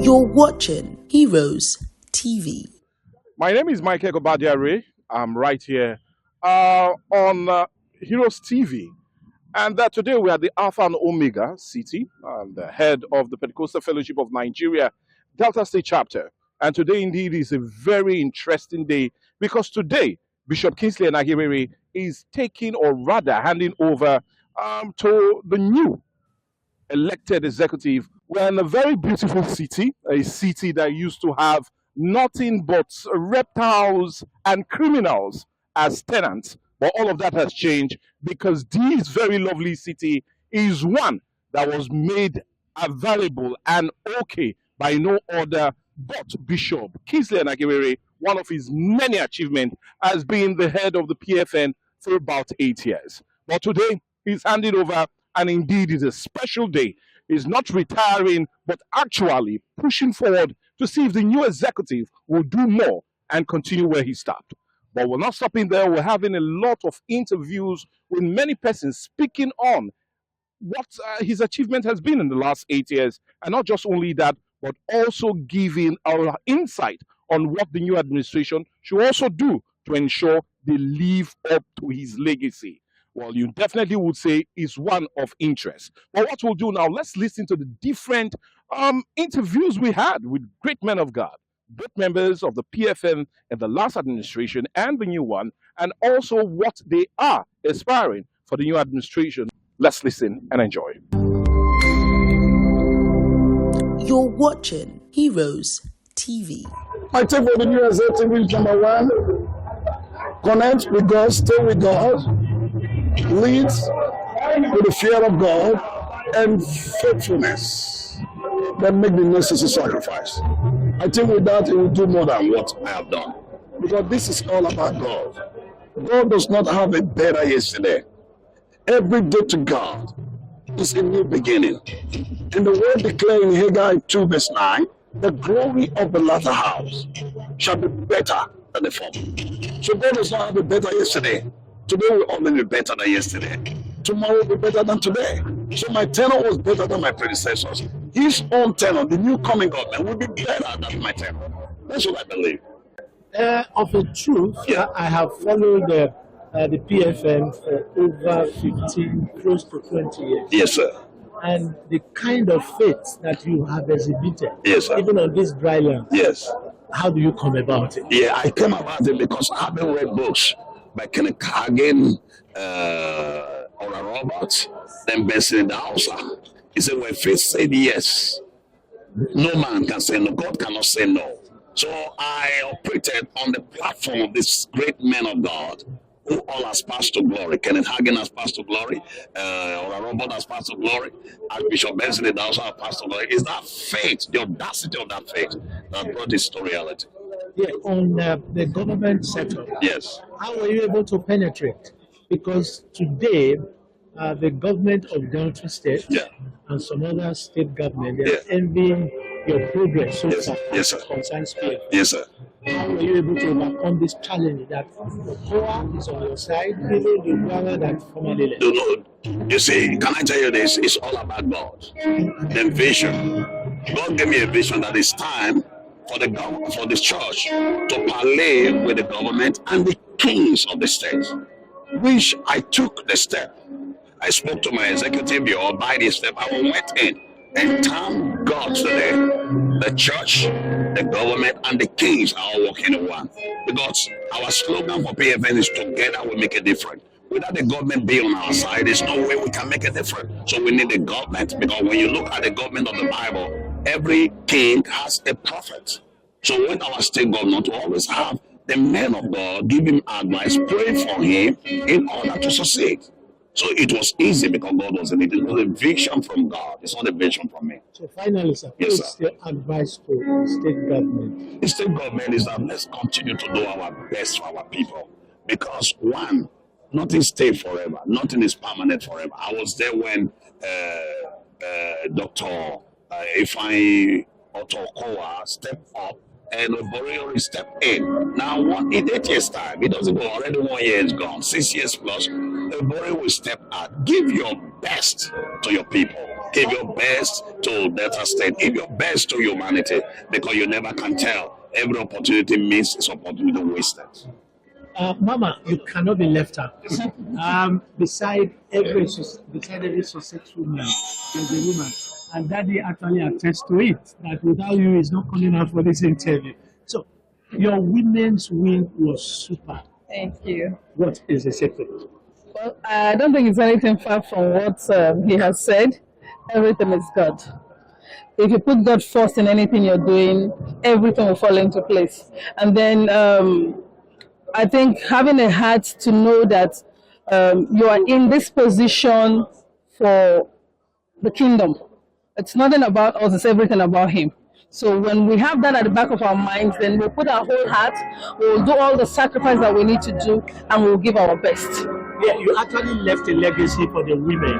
You're watching Heroes TV. My name is Michael Gobadiare. I'm right here on Heroes TV. And today we are the Alpha and Omega City, the head of the Pentecostal Fellowship of Nigeria, Delta State Chapter. And today indeed is a very interesting day because today Bishop Kingsley Enaki is taking, or rather handing over to the new elected executive. We're in a very beautiful city, a city that used to have nothing but reptiles and criminals as tenants. But all of that has changed because this very lovely city is one that was made available and okay by no other but Bishop Kingsley Enaki. One of his many achievements has been the head of the PFN for about 8 years. But today he's handed over, and indeed it's a special day. He's not retiring, but actually pushing forward to see if the new executive will do more and continue where he stopped. But we're not stopping there. We're having a lot of interviews with many persons speaking on what his achievement has been in the last 8 years. And not just only that, but also giving our insight on what the new administration should also do to ensure they live up to his legacy. Well, you definitely would say is one of interest. But what we'll do now, let's listen to the different interviews we had with great men of God, both members of the PFN in the last administration and the new one, and also what they are aspiring for the new administration. Let's listen and enjoy. You're watching Heroes TV. My tip for the new executive is number one: connect with God, stay with God, lead with the fear of God and faithfulness, then make the necessary sacrifice. I think with that, it will do more than what I have done. Because this is all about God. God does not have a better yesterday. Every day to God is a new beginning. And the word declared in Haggai 2 verse 9, the glory of the latter house shall be better than the former. So God does not have a better yesterday. Today will only be better than yesterday. Tomorrow will be better than today. So my tenure was better than my predecessors. His own tenure, the new coming government, will be better than my tenure. That's what I believe. Of a truth, I have followed the PFN for over 15, close to 20 years. Yes, sir. And the kind of faith that you have exhibited, yes, sir, even on this dry land, yes, how do you come about it? Yeah, I came about it because I haven't read books by Kenneth Hagen, Oral Roberts, then Benson Dawson. He said, when faith said yes, no man can say no. God cannot say no. So I operated on the platform of this great man of God who all has passed to glory. Kenneth Hagen has passed to glory. Oral Roberts has passed to glory. Archbishop Benson Dawson has passed to glory. It's that faith, the audacity of that faith, that brought this to reality. Yeah, on the government setup. Yes. How were you able to penetrate? Because today, the government of Delta State and some other state government, they are envying your progress so far. Yes, sir. Concerns PFN. Yes, sir. How were you able to overcome this challenge that the power is on your side, even the power that formerly led? You see, can I tell you this? It's all about God. The vision. God gave me a vision that it's time for the church to parley with the government and the kings of the state, which I took the step. I spoke to my executive bureau by this step. I went in and thank God today. The church, the government, and the kings are all working in one. Because our slogan for PFN is together we make a difference. Without the government being on our side, there's no way we can make a difference. So we need the government, because when you look at the government of the Bible, every king has a prophet. So when our state government will always have the men of God give him advice, pray for him in order to succeed. So it was easy because God was in it. It was a vision from God. It's not a vision from me. So finally, sir, what's your advice to the state government? The state government is that let's continue to do our best for our people. Because one, nothing stays forever. Nothing is permanent forever. I was there when Dr. Ifeanyi Otokowa stepped up and Obori will step in. Now, in 8 years' time, it doesn't go already 1 year is gone, 6 years plus, Obori will step out. Give your best to your people. Give your best to Delta State. Give your best to humanity, because you never can tell. Every opportunity missed is opportunity wasted. Mama, you cannot be left out. Beside every successful man, there's a woman, and Daddy actually attests to it. That without you, he's not coming out for this interview. So, your women's win was super. Thank you. What is the secret? Well, I don't think it's anything far from what he has said. Everything is God. If you put God first in anything you're doing, everything will fall into place. And then I think having a heart to know that you are in this position for the kingdom. It's nothing about us, it's everything about Him. So when we have that at the back of our minds, then we'll put our whole heart, we'll do all the sacrifice that we need to do, and we'll give our best. Yeah, you actually left a legacy for the women.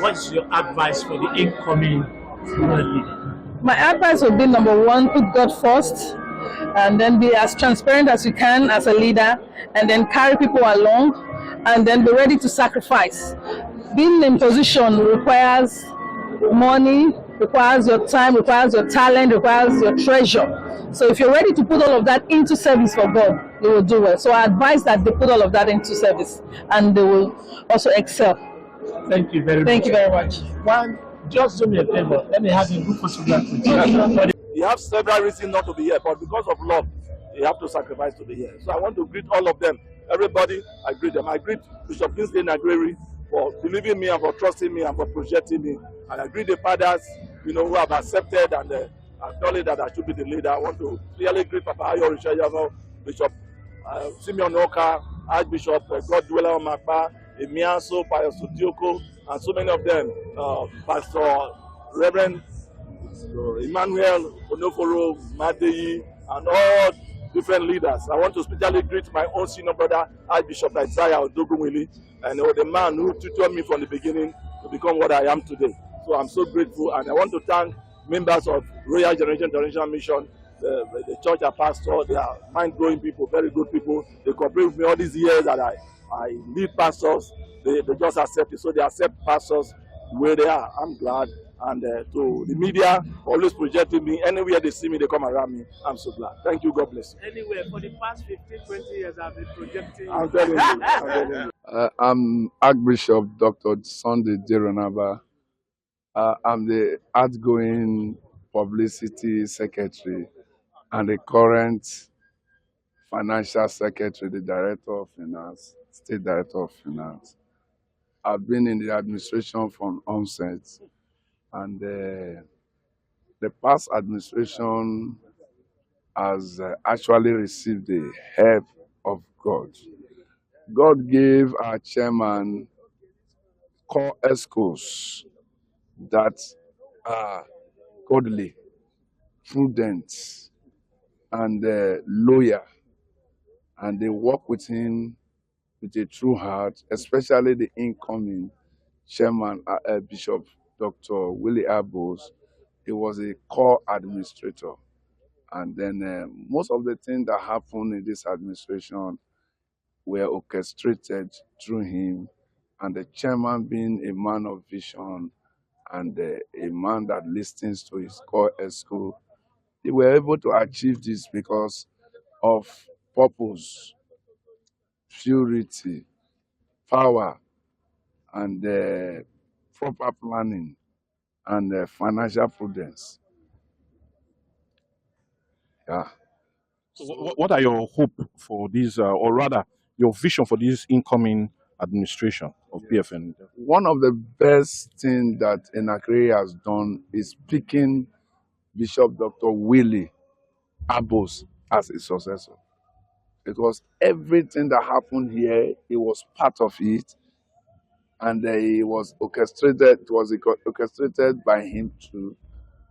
What's your advice for the incoming woman leader? My advice would be, number one, put God first, and then be as transparent as you can as a leader, and then carry people along, and then be ready to sacrifice. Being in position requires money, requires your time, requires your talent, requires your treasure. So if you're ready to put all of that into service for God, you will do well. So I advise that they put all of that into service, and they will also excel. Thank you very much. Thank you very much. Just do me a favor. Let me have a good photograph with you. You have several reasons not to be here, but because of love, you have to sacrifice to be here. So I want to greet all of them. Everybody, I greet them. I greet Bishop Kingsley Enaki for believing me and for trusting me and for projecting me. And I greet the fathers, who have accepted and acknowledged that I should be the leader. I want to clearly greet Papa Ayo Richard, Bishop Simeon Oka, Archbishop Godwella Omakpa, Emiaso, Pastor Dioko, and so many of them, Pastor Reverend Emmanuel Onoforo, Madeyi, and all different leaders. I want to especially greet my own senior brother, Archbishop Isaiah Odogunwili, and the man who tutored me from the beginning to become what I am today. So I'm so grateful, and I want to thank members of Royal Generational Mission, the church and pastor. They are mind-blowing people, very good people. They cooperate with me all these years that I lead pastors. They just accept it. So they accept pastors the way they are. I'm glad. And to the media, always projecting me. Anywhere they see me, they come around me. I'm so glad. Thank you. God bless you. Anyway, for the past 15, 20 years, I've been projecting. I'm telling you. I'm Archbishop Dr. Sunday Jeronaba. I'm the outgoing publicity secretary and the current financial secretary, the director of finance, state director of finance. I've been in the administration from onset, and the past administration has actually received the help of God. God gave our chairman core escorts that are godly, prudent, and loyal, and they work with him with a true heart, especially the incoming chairman, Bishop Dr. Willie Abos. He was a core administrator. And then most of the things that happened in this administration were orchestrated through him, and the chairman being a man of vision and a man that listens to his core esco, they were able to achieve this because of purpose, purity, power, and proper planning and financial prudence. Yeah. So what are your hope for this, or rather, your vision for this incoming administration of PFN? One of the best things that Enaki has done is picking Bishop Dr. Willie Abos as a successor. It was everything that happened here, he was part of it, and it was orchestrated by him too.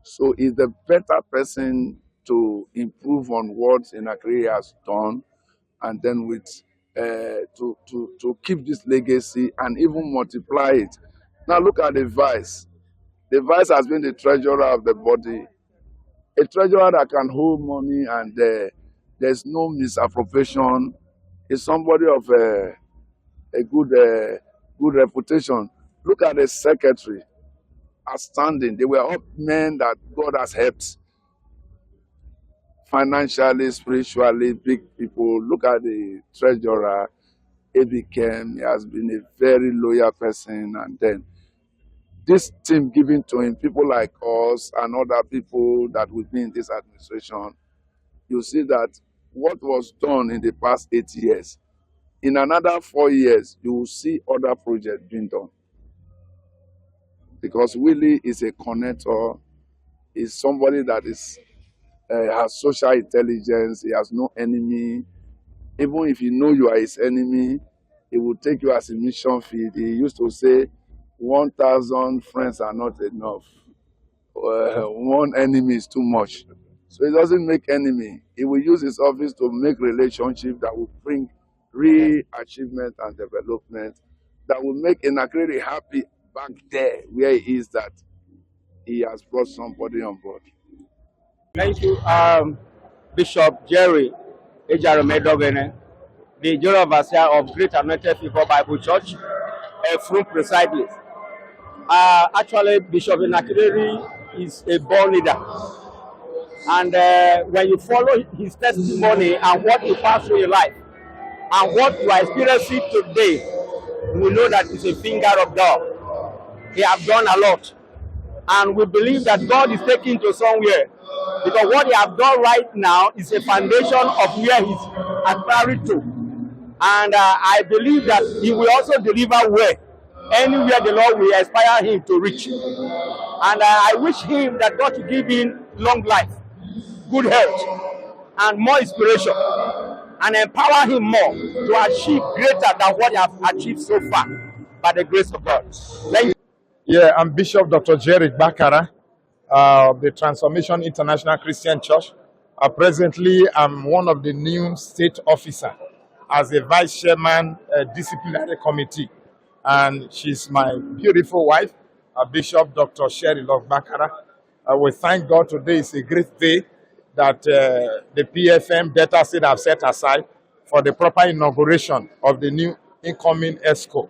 So he's the better person to improve on what Enaki has done, and then with to keep this legacy and even multiply it. Now look at the vice. The vice has been the treasurer of the body A treasurer that can hold money and there's no misappropriation is somebody of a good reputation. Look at the secretary, outstanding. They were all men that God has helped financially, spiritually, big people. Look at the treasurer. He has been a very loyal person, and then this team given to him, people like us and other people that will be in this administration, you see that what was done in the past 8 years, in another 4 years, you will see other projects being done. Because Willie is a connector, is somebody that has social intelligence, he has no enemy. Even if you know you are his enemy, he will take you as a mission field. He used to say, 1,000 friends are not enough. One enemy is too much. So he doesn't make enemy. He will use his office to make relationships that will bring real achievement and development, that will make Enaki happy back there where he is, that he has brought somebody on board. Thank you, Bishop Jerry Ejaromedogene, the General Overseer of Great Anointed People Bible Church, from precisely. Actually, Bishop Enaki is a born leader. And when you follow his testimony and what he passed through in life, and what you are experiencing today, we know that it's a finger of God. He has done a lot. And we believe that God is taking to somewhere. Because what he has done right now is a foundation of where he's aspiring to. And I believe that he will also deliver where, anywhere the Lord will inspire him to reach. And I wish him that God will give him long life, good health, and more inspiration, and empower him more to achieve greater than what he has achieved so far, by the grace of God. Thank you. Yeah, I'm Bishop Dr. Jerry Bakara of the Transformation International Christian Church. Presently, I'm one of the new state officers as a vice chairman disciplinary committee. And she's my beautiful wife, Bishop Dr. Sherry Love Bakara. We thank God today is a great day that the PFM data set have set aside for the proper inauguration of the new incoming ESCO.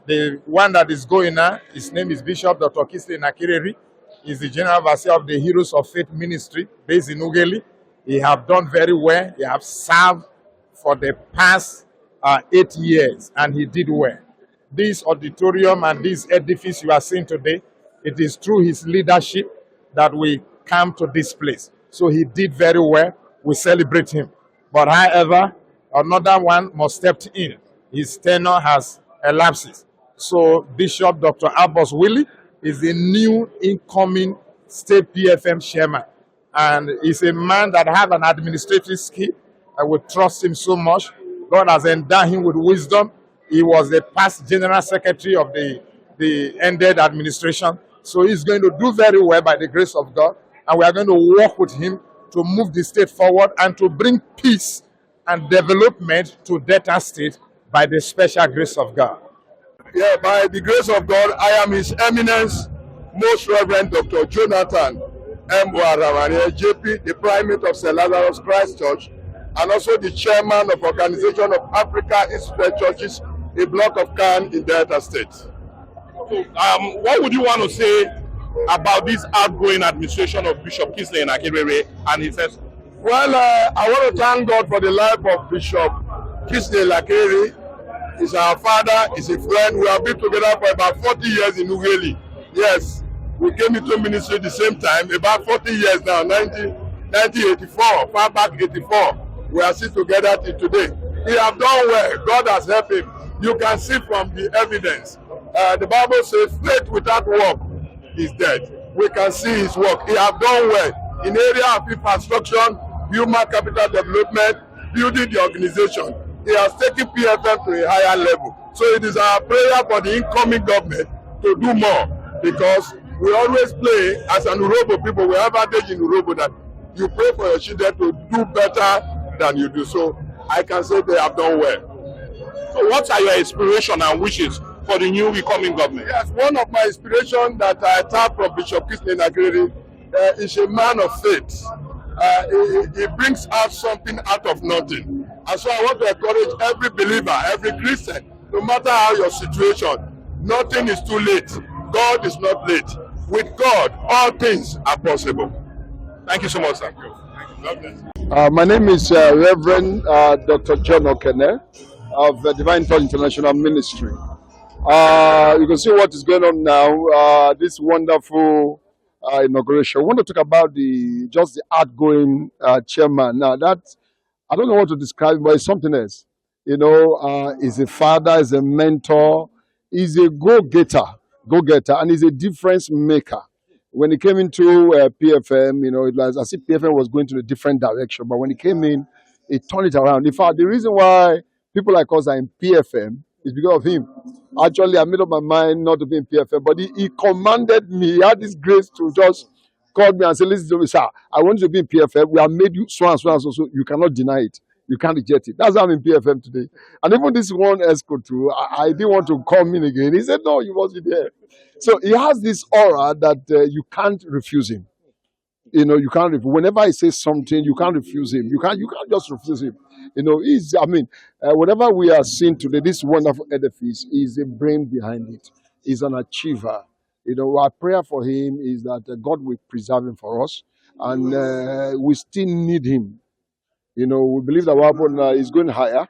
The one that is going now, his name is Bishop Dr. Kingsley Nakireri. He's the General Overseer of the Heroes of Faith Ministry based in Ughelli. He have done very well. He have served for the past 8 years, and he did well. This auditorium and this edifice you are seeing today, it is through his leadership that we come to this place. So he did very well. We celebrate him. But however, another one must step in. His tenure has elapsed. So Bishop Dr. Abbas Willie is the new incoming state PFM chairman. And he's a man that has an administrative skill. I would trust him so much. God has endowed him with wisdom. He was the past general secretary of the ended administration. So he's going to do very well by the grace of God. And we are going to work with him to move the state forward and to bring peace and development to Delta State by the special grace of God. Yeah, by the grace of God, I am His Eminence, Most Reverend Dr. Jonathan M. Warawani, JP, the Primate of St. Lazarus Christ Church, and also the Chairman of Organization of Africa Institute Churches, a block of Can in Delta State. So, what would you want to say about this outgoing administration of Bishop Kingsley Enaki and his says? Well, I want to thank God for the life of Bishop Kingsley Enaki. He's our father, he's a friend. We have been together for about 40 years in Ughelli. Yes, we came into ministry at the same time, about 40 years now, 1984, far back 84. We are still together till today. He has done well. God has helped him. You can see from the evidence. The Bible says faith without work is dead. We can see his work. He has done well in area of infrastructure, human capital development, building the organization. He has taken PFM to a higher level. So it is our prayer for the incoming government to do more, because we always play as an Urobo people. We have adage in Urobo that you pray for your children to do better than you do. So I can say they have done well. So what are your inspiration and wishes for the new incoming government? Yes, one of my inspirations that I tap from Bishop Kingsley Enaki is a man of faith. He brings out something out of nothing. And so I want to encourage every believer, every Christian, no matter how your situation, nothing is too late. God is not late. With God, all things are possible. Thank you so much, sir. My name is Reverend Dr. John Okene of Divine Touch International Ministry. You can see what is going on now, this wonderful inauguration. I want to talk about the outgoing chairman. Now, that I don't know what to describe, but it's something else. You know, he's a father, he's a mentor, he's a go-getter, and he's a difference maker. When he came into PFM, you know, it was as if PFM was going to a different direction. But when he came in, he turned it around. In fact, the reason why people like us are in PFM is because of him. Actually, I made up my mind not to be in PFM, but he commanded me. He had this grace to just call me and say, listen to me, sir, I want you to be in PFM. We have made you so and so and so, so you cannot deny it. You can't reject it. That's how I'm in PFM today. And even this one escort too, I didn't want to come in again. He said, no, you must be there. So he has this aura that you can't refuse him. You know, you can't. Whenever he says something, you can't refuse him. You can't just refuse him. You know, whatever we are seeing today, this wonderful edifice is a brain behind it. He's an achiever. You know, our prayer for him is that God will preserve him for us, and we still need him. You know, we believe that what happened is going higher.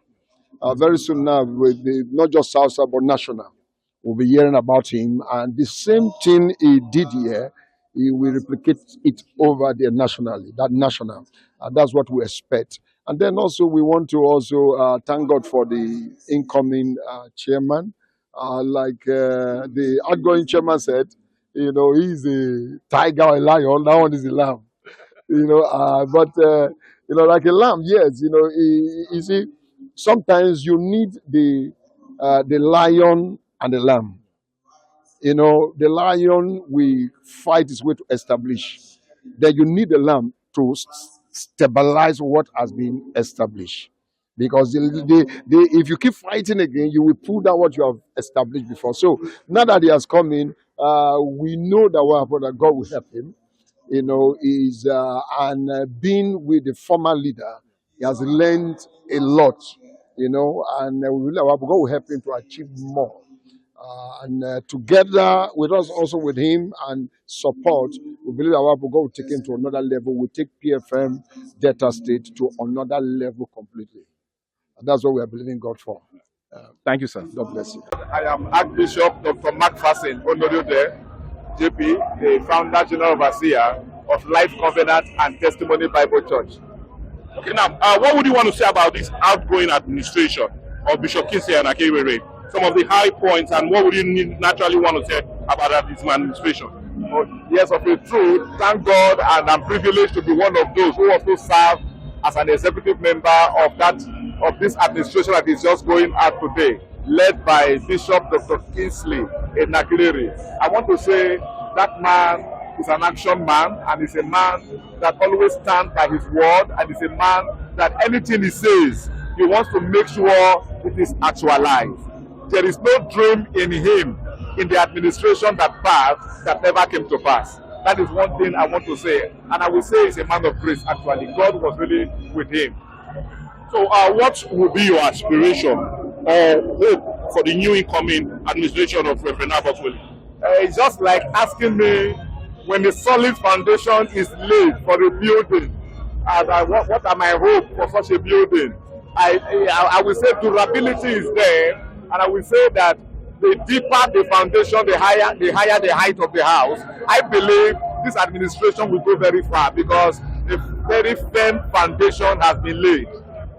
Very soon now, with not just South, but national. We'll be hearing about him, and the same thing he did here, he will replicate it over there nationally. That's what we expect. And then also we want to also thank God for the incoming chairman. Like the outgoing chairman said, you know, he's a tiger or a lion. That one is a lamb. You know, you know, like a lamb, yes. You know, you see, sometimes you need the lion and the lamb. You know, the lion will fight his way to establish. Then you need the lamb to stabilize what has been established. Because if you keep fighting again, you will pull down what you have established before. So now that he has come in, we know that God will help him. You know, being with the former leader, he has learned a lot. You know, and God will help him to achieve more. Together with us, also with him and support, we believe that God will take him to another level. We'll take PFM Delta State to another level completely. And that's what we are believing God for. Thank you, sir. God bless you. I am Archbishop Dr. Mark Fasin Onorode, JP, the founder general overseer of Life Covenant and Testimony Bible Church. Okay, now, what would you want to say about this outgoing administration of Bishop Kingsley and Enaki? Some of the high points, and what would you naturally want to say about this administration? Yes, of a truth, thank God, and I'm privileged to be one of those who also serve as an executive member of this administration that is just going out today, led by Bishop Dr. Kingsley Enaki. I want to say that man is an action man, and is a man that always stands by his word, and is a man that anything he says, he wants to make sure it is actualized. There is no dream in him in the administration that passed that never came to pass. That is one thing I want to say. And I will say he's a man of grace, actually. God was really with him. So what will be your aspiration or hope for the new incoming administration of Reverend Abbott Willie? It's just like asking me when a solid foundation is laid for a building, and what are my hopes for such a building? I will say durability is there. And I will say that the deeper the foundation, the higher the height of the house. I believe this administration will go very far because a very firm foundation has been laid.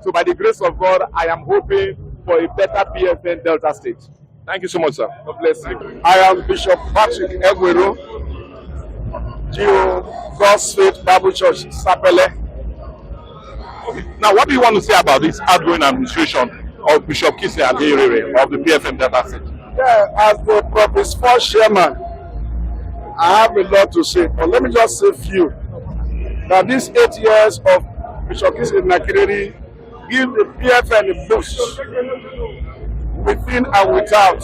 So by the grace of God, I am hoping for a better PFN Delta State. Thank you so much, sir. God bless you. I am Bishop Patrick Egwero, Geo God's Faith Bible Church, Sapele. Okay. Now, what do you want to say about this outgoing administration of Bishop Kingsley and Enaki of the PFM Delta State? Yeah, as the Province 4 chairman, I have a lot to say, but let me just say a few. That these 8 years of Bishop Kingsley Enaki give the PFM a boost within and without.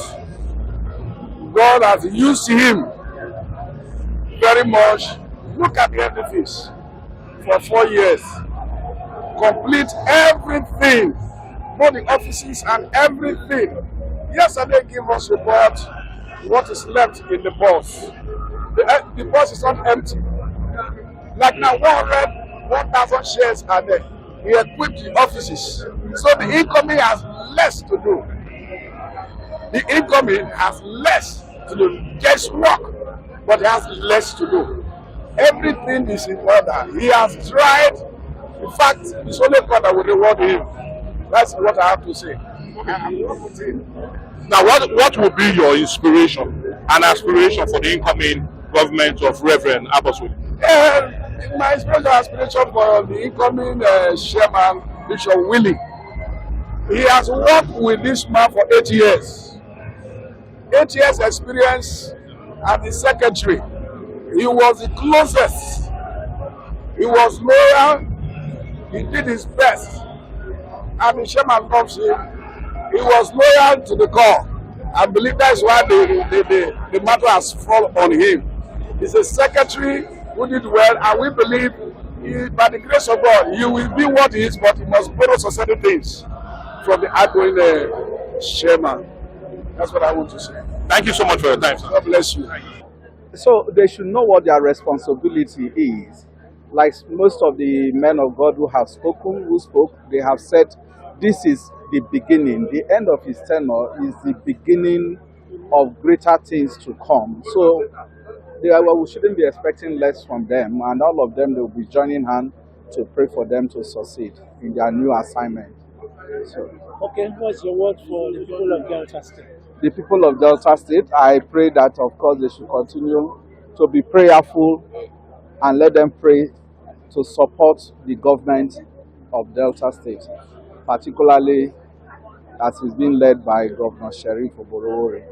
God has used him very much Look at the edifice for 4 years. Complete everything, both the offices and everything. Yesterday give us report what is left in the bus. The bus is not empty. Like now 1,000 shares are there. We equip the offices. So the incoming has less to do. The incoming has less to do. Just work, but it has less to do. Everything is in order. He has tried. In fact, it's only God that will reward him. That's what I have to say. Now, what will be your inspiration and aspiration for the incoming government of Reverend Aboswe? My spiritual aspiration for the incoming chairman, Bishop Willie, he has worked with this man for 8 years. 8 years experience as the secretary. He was the closest. He was loyal. He did his best. And the chairman comes in. He was loyal to the core. I believe that's why the matter has fallen on him. He's a secretary who did well, and we believe by the grace of God, he will be what he is, but he must borrow some certain things from the outgoing chairman. That's what I want to say. Thank you so much for your time, sir. God bless you. So they should know what their responsibility is. Like most of the men of God who have spoken, who spoke, they have said this is the beginning. The end of his tenure is the beginning of greater things to come. So we shouldn't be expecting less from them, and all of them, they will be joining hands to pray for them to succeed in their new assignment. So, Okay, what's your word for the people of Delta State? the people of Delta State, I pray that, of course, they should continue to be prayerful and let them pray to support the government of Delta State, particularly as is being led by Governor Sheriff Oborowori.